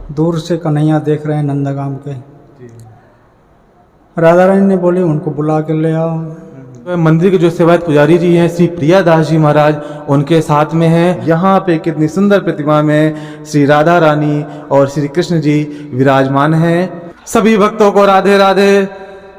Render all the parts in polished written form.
दूर से कन्हैया देख रहे हैं नंदगाम के। राधा रानी ने बोली उनको बुला के ले आओ। मंदिर के जो सेवायत पुजारी जी हैं श्री प्रिया दास जी महाराज उनके साथ में हैं। यहाँ पे कितनी सुंदर प्रतिमा में श्री राधा रानी और श्री कृष्ण जी विराजमान हैं। सभी भक्तों को राधे राधे।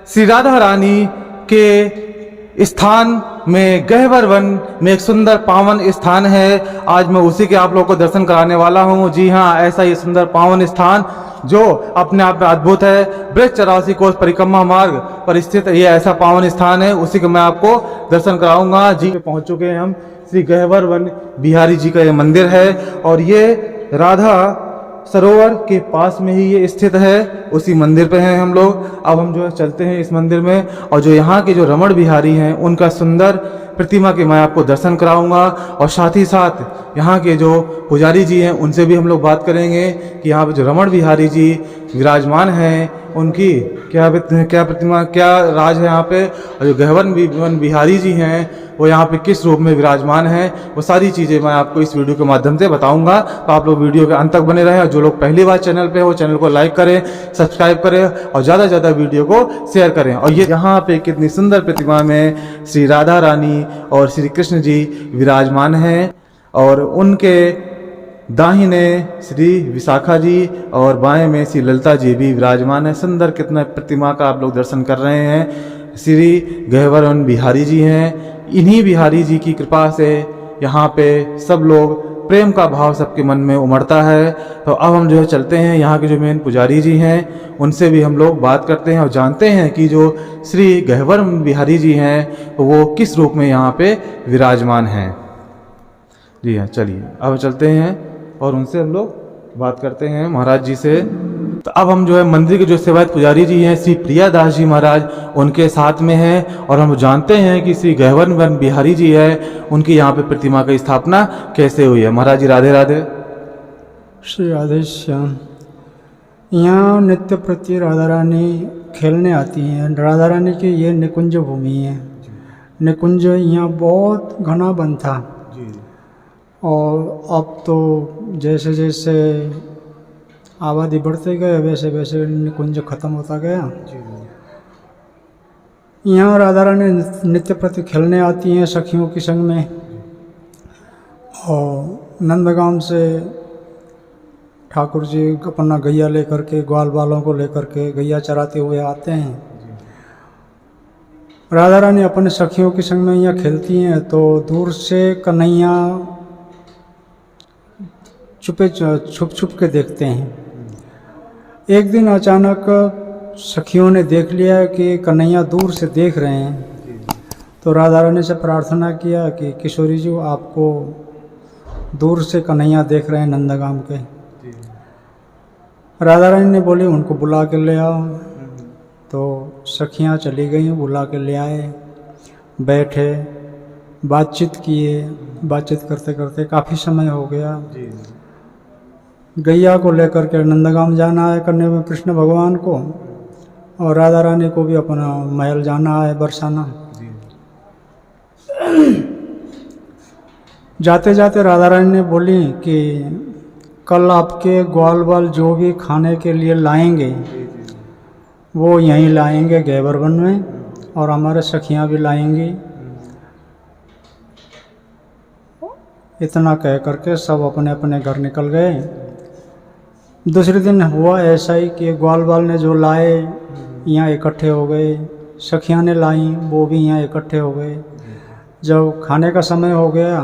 श्री राधा रानी के स्थान में गहवर वन में एक सुंदर पावन स्थान है। आज मैं उसी के आप लोगों को दर्शन कराने वाला हूँ। जी हाँ, ऐसा ही सुंदर पावन स्थान जो अपने आप में अद्भुत है। ब्रज 84 कोस परिक्रमा मार्ग पर स्थित ये ऐसा पावन स्थान है, उसी को मैं आपको दर्शन कराऊंगा। जी पहुंच चुके हैं हम। श्री गहवर वन बिहारी जी का ये मंदिर है और ये राधा सरोवर के पास में ही ये स्थित है। उसी मंदिर पे हैं हम लोग। अब हम जो है चलते हैं इस मंदिर में और जो यहाँ के जो रमण बिहारी हैं उनका सुंदर प्रतिमा के मैं आपको दर्शन कराऊंगा और साथ ही साथ यहाँ के जो पुजारी जी हैं उनसे भी हम लोग बात करेंगे कि यहाँ पे जो रमण बिहारी जी विराजमान हैं उनकी क्या प्रतिमा, क्या राज है यहाँ पे, और जो गहवर बिहारी जी हैं वो यहाँ पे किस रूप में विराजमान हैं, वो सारी चीज़ें मैं आपको इस वीडियो के माध्यम से बताऊंगा। तो आप लोग वीडियो के अंत तक बने रहें और जो लोग पहली बार चैनल पे हो चैनल को लाइक करें, सब्सक्राइब करें और ज़्यादा से ज़्यादा वीडियो को शेयर करें। और ये यहाँ पे कितनी सुंदर प्रतिमा में श्री राधा रानी और श्री कृष्ण जी विराजमान हैं और उनके दाहिने श्री विशाखा जी और बाएं में श्री ललिता जी भी विराजमान है। सुंदर कितना प्रतिमा का आप लोग दर्शन कर रहे हैं। श्री गहवर वन बिहारी जी हैं। इन्हीं बिहारी जी की कृपा से यहाँ पे सब लोग प्रेम का भाव सबके मन में उमड़ता है। तो अब हम जो है चलते हैं यहाँ के जो मेन पुजारी जी हैं उनसे भी हम लोग बात करते हैं और जानते हैं कि जो श्री गहवर बिहारी जी हैं वो किस रूप में यहाँ पे विराजमान हैं। जी हाँ, चलिए अब चलते हैं और उनसे हम लोग बात करते हैं महाराज जी से। तो अब हम जो है मंदिर के जो सेवायत पुजारी जी हैं श्री प्रिया दास जी महाराज उनके साथ में हैं और हम जानते हैं कि श्री गहवर वन बिहारी जी है उनकी यहाँ पे प्रतिमा की स्थापना कैसे हुई है। महाराज जी राधे राधे। श्री राधे श्याम। यहाँ नित्य प्रति राधा रानी खेलने आती हैं। राधा रानी की ये निकुंज भूमि है। निकुंज यहाँ बहुत घना वन था और अब तो जैसे जैसे आबादी बढ़ते गए वैसे वैसे निकुंज खत्म होता गया। यहाँ राधा रानी नित्य प्रति खेलने आती हैं सखियों के संग में और नंदगाम से ठाकुर जी अपना गैया लेकर के ग्वाल बालों को लेकर के गैया चराते हुए आते हैं। राधा रानी अपने सखियों के संग में यहाँ खेलती हैं तो दूर से कन्हैया छुप छुप के देखते हैं। एक दिन अचानक सखियों ने देख लिया कि कन्हैया दूर से देख रहे हैं तो राधा रानी से प्रार्थना किया कि किशोरी जी आपको दूर से कन्हैया देख रहे हैं नंदगाम के। राधा रानी ने बोली उनको बुला के ले आओ। तो सखियां चली गईं, बुला के ले आए, बैठे, बातचीत किए। बातचीत करते करते काफ़ी समय हो गया। गैया को लेकर के नंदगाम जाना है करने में कृष्ण भगवान को और राधा रानी को भी अपना महल जाना है बरसाना। जाते जाते राधा रानी ने बोली कि कल आपके ग्वाल बाल जो भी खाने के लिए लाएंगे वो यहीं लाएंगे गहवर वन में और हमारे सखियां भी लाएंगी। इतना कह करके सब अपने अपने घर निकल गए। दूसरे दिन हुआ ऐसा ही कि ग्वाल बाल ने जो लाए यहाँ इकट्ठे हो गए, सखियाँ ने लाई वो भी यहाँ इकट्ठे हो गए। जब खाने का समय हो गया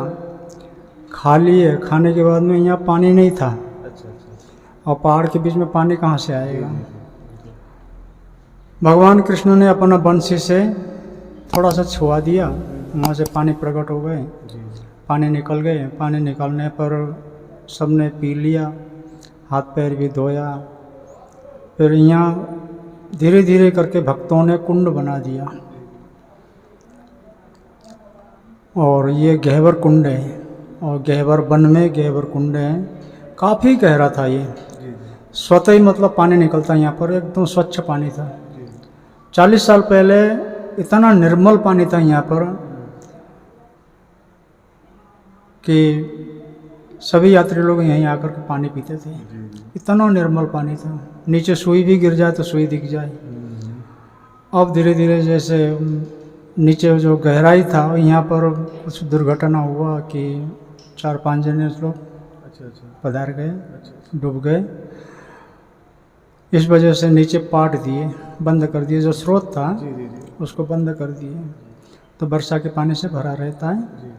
खा लिए। खाने के बाद में यहाँ पानी नहीं था और पहाड़ के बीच में पानी कहाँ से आएगा। भगवान कृष्ण ने अपना बंसी से थोड़ा सा छुआ दिया, वहाँ से पानी प्रकट हो गए, पानी निकल गए। पानी निकलने पर सबने पी लिया, हाथ पैर भी धोया। फिर यहाँ धीरे धीरे करके भक्तों ने कुंड बना दिया और ये गहवर कुंड है और गहवर वन में गहवर कुंड है। काफ़ी गहरा था ये, स्वतः ही मतलब पानी निकलता यहाँ पर, एकदम स्वच्छ पानी था। 40 साल पहले इतना निर्मल पानी था यहाँ पर कि सभी यात्री लोग यहीं आकर के पानी पीते थे। इतना निर्मल पानी था, नीचे सुई भी गिर जाए तो सुई दिख जाए। अब धीरे धीरे जैसे नीचे जो गहराई था यहाँ पर कुछ दुर्घटना हुआ कि 4-5 जने लोग पधार गए, डूब गए। इस वजह से नीचे पाट दिए, बंद कर दिए, जो स्रोत था उसको बंद कर दिए, तो वर्षा के पानी से भरा रहता है।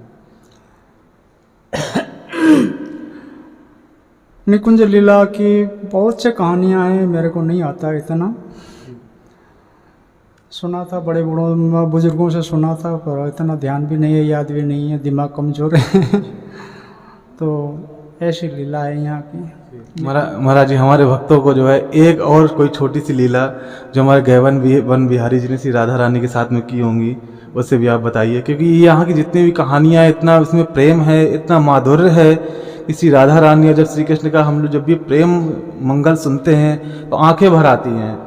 निकुंज लीला की बहुत से कहानियाँ हैं, मेरे को नहीं आता इतना। सुना था बड़े बड़ों बुजुर्गों से सुना था, पर इतना ध्यान भी नहीं है, याद भी नहीं है, दिमाग कमजोर है। तो ऐसी लीला है यहाँ की। महाराज जी, हमारे भक्तों को जो है एक और कोई छोटी सी लीला जो हमारे गैवन वन बिहारी जी ने श्री राधा रानी के साथ में की होंगी, उससे भी आप बताइए, क्योंकि यहाँ की जितनी भी कहानियाँ हैं, इतना उसमें प्रेम है, इतना माधुर्य है कि श्री राधा रानी और जब श्री कृष्ण का हम लोग जब भी प्रेम मंगल सुनते हैं तो आंखें भर आती हैं,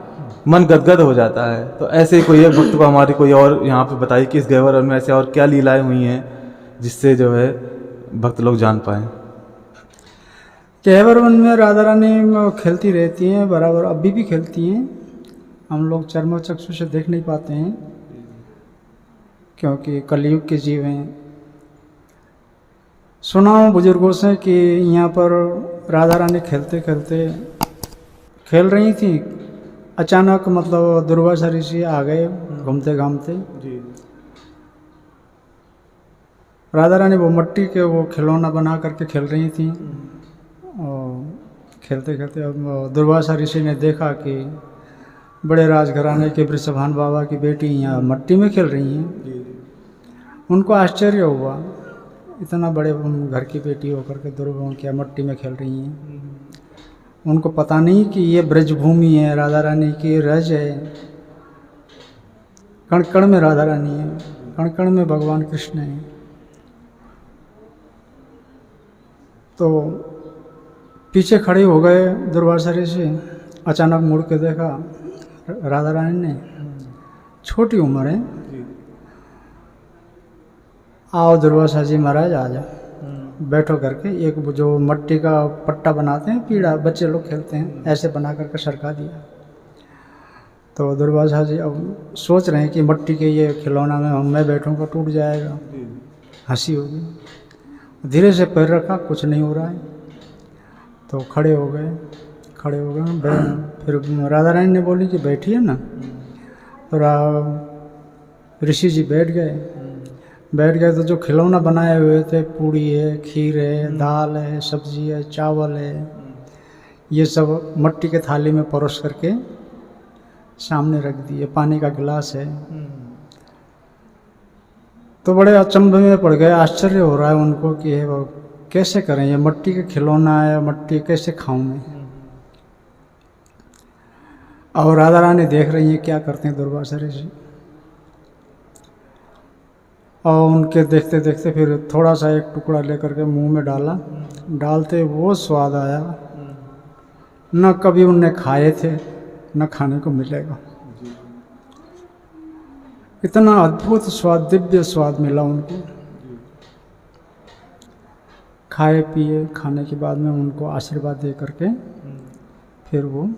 मन गदगद हो जाता है। तो ऐसे कोई एक भक्त को हमारी कोई और यहाँ पे बताइए कि इस गैवर में ऐसे और क्या लीलाएं हुई हैं जिससे जो है भक्त लोग जान पाए। गैवर वन में राधा रानी खेलती रहती हैं बराबर, अभी भी खेलती हैं। हम लोग चर्मचक्षु से देख नहीं पाते हैं क्योंकि कलयुग के जीव हैं। सुना हूँ बुजुर्गों से कि यहाँ पर राधा रानी खेलते खेलते खेल रही थी, अचानक मतलब दुर्वासा ऋषि आ गए घूमते घामते। राधा रानी वो मिट्टी के वो खिलौना बना करके खेल रही थी, और खेलते खेलते अब दुर्वासा ऋषि ने देखा कि बड़े राजघराने के वृषभान बाबा की बेटी यहाँ मिट्टी में खेल रही हैं। उनको आश्चर्य हुआ, इतना बड़े घर की बेटी होकर के दुर्गा क्या मिट्टी में खेल रही हैं। उनको पता नहीं कि ये ब्रजभूमि है, राधा रानी की रज है, कण कण में राधा रानी है, कण कण में भगवान कृष्ण है। तो पीछे खड़े हो गए दुर्वासा ऋषि, अचानक मुड़ के देखा राधा रानी ने, छोटी उम्र है, आओ दुर्वासा जी महाराज आ जाओ, बैठो करके एक जो मिट्टी का पट्टा बनाते हैं, पीड़ा बच्चे लोग खेलते हैं, ऐसे बना करके सरका दिया। तो दुर्वासा जी अब सोच रहे हैं कि मिट्टी के ये खिलौना में मैं बैठूंगा टूट जाएगा, हंसी होगी। धीरे से पैर रखा, कुछ नहीं हो रहा है, तो खड़े हो गए। फिर राधा रानी ने बोली कि बैठिए ना, तो ऋषि जी बैठ गए तो जो खिलौना बनाए हुए थे, पूड़ी है, खीर है, दाल है, सब्जी है, चावल है, ये सब मिट्टी के थाली में परोस करके सामने रख दिए, पानी का गिलास है। तो बड़े अचंभे में पड़ गए, आश्चर्य हो रहा है उनको कि हे वो कैसे करें, ये मिट्टी का खिलौना है, मिट्टी कैसे खाऊं मैं। और राधा रानी देख रही है क्या करते हैं दुर्वासा ऋषि, और उनके देखते देखते फिर थोड़ा सा एक टुकड़ा लेकर के मुंह में डाला, डालते वो स्वाद आया न कभी उनने खाए थे न खाने को मिलेगा। इतना अद्भुत स्वाद, दिव्य स्वाद मिला उनको। खाए पिए, खाने के बाद में उनको आशीर्वाद दे करके फिर वो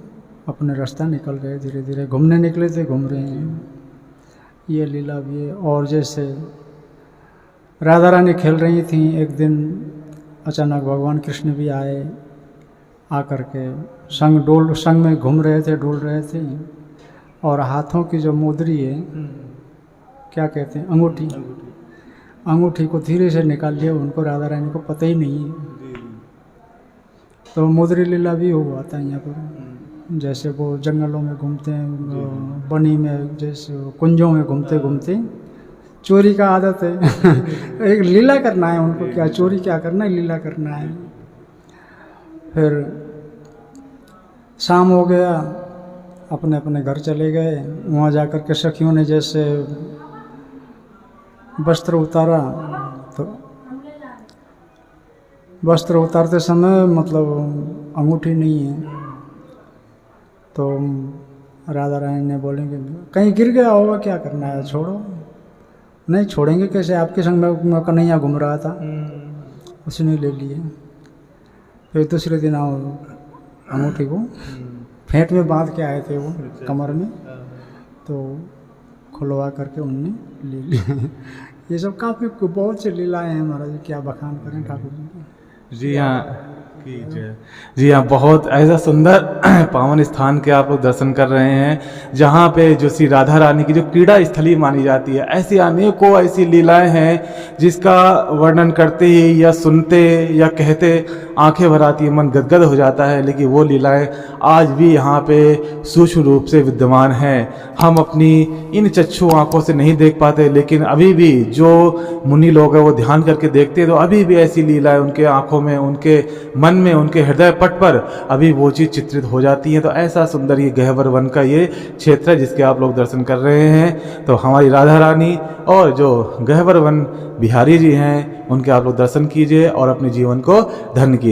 अपने रास्ता निकल गए। धीरे धीरे घूमने निकले थे, घूम रहे हैं। ये लीला भी है। और जैसे राधा रानी खेल रही थी, एक दिन अचानक भगवान कृष्ण भी आए, आकर के संग में घूम रहे थे, डोल रहे थे, और हाथों की जो मुद्री है, क्या कहते हैं, अंगूठी को धीरे से निकाल लिया। उनको राधा रानी को पता ही नहीं है। तो मुद्री लीला भी हुआ था यहाँ पर। जैसे वो जंगलों में घूमते हैं, बनी में, जैसे कुंजों में घूमते घूमते, चोरी का आदत है। एक लीला करना है उनको, क्या चोरी क्या करना है, लीला करना है। फिर शाम हो गया, अपने अपने घर चले गए। वहाँ जाकर के सखियों ने जैसे वस्त्र उतारा, तो वस्त्र उतारते समय मतलब अंगूठी नहीं है, तो राधा रानी ने बोलेंगे कहीं गिर गया होगा, क्या करना है, छोड़ो। नहीं छोड़ेंगे कैसे, आपके संग में कन्हैया घूम रहा था, उसने ले लिए। फिर दूसरे दिन आओ अंगूठी को फेंट में बांध के आए थे वो कमर में, तो खुलवा करके उनने ले लिया। ये सब काफ़ी बहुत से लीलाएं हैं महाराज, क्या बखान करें ठाकुर जी की। जी हाँ जी हाँ, बहुत ऐसा सुंदर पावन स्थान के आप लोग दर्शन कर रहे हैं जहाँ पे जो श्री राधा रानी की जो क्रीड़ा स्थली मानी जाती है। ऐसी अनेकों ऐसी लीलाएं हैं जिसका वर्णन करते ही या सुनते या कहते आंखें भर आती है, मन गदगद हो जाता है। लेकिन वो लीलाएं आज भी यहाँ पे सूक्ष्म रूप से विद्यमान हैं। हम अपनी इन चक्षु आंखों से नहीं देख पाते, लेकिन अभी भी जो मुनि लोग हैं वो ध्यान करके देखते हैं तो अभी भी ऐसी लीलाएं उनके आंखों में, उनके मन में, उनके हृदय पट पर अभी वो चीज चित्रित हो जाती है। तो ऐसा सुंदर ये गहवर वन का ये क्षेत्र है जिसके आप लोग दर्शन कर रहे हैं। तो हमारी राधा रानी और जो गहवर वन बिहारी जी हैं उनके आप लोग दर्शन कीजिए और अपने जीवन को धन्य कीजिए।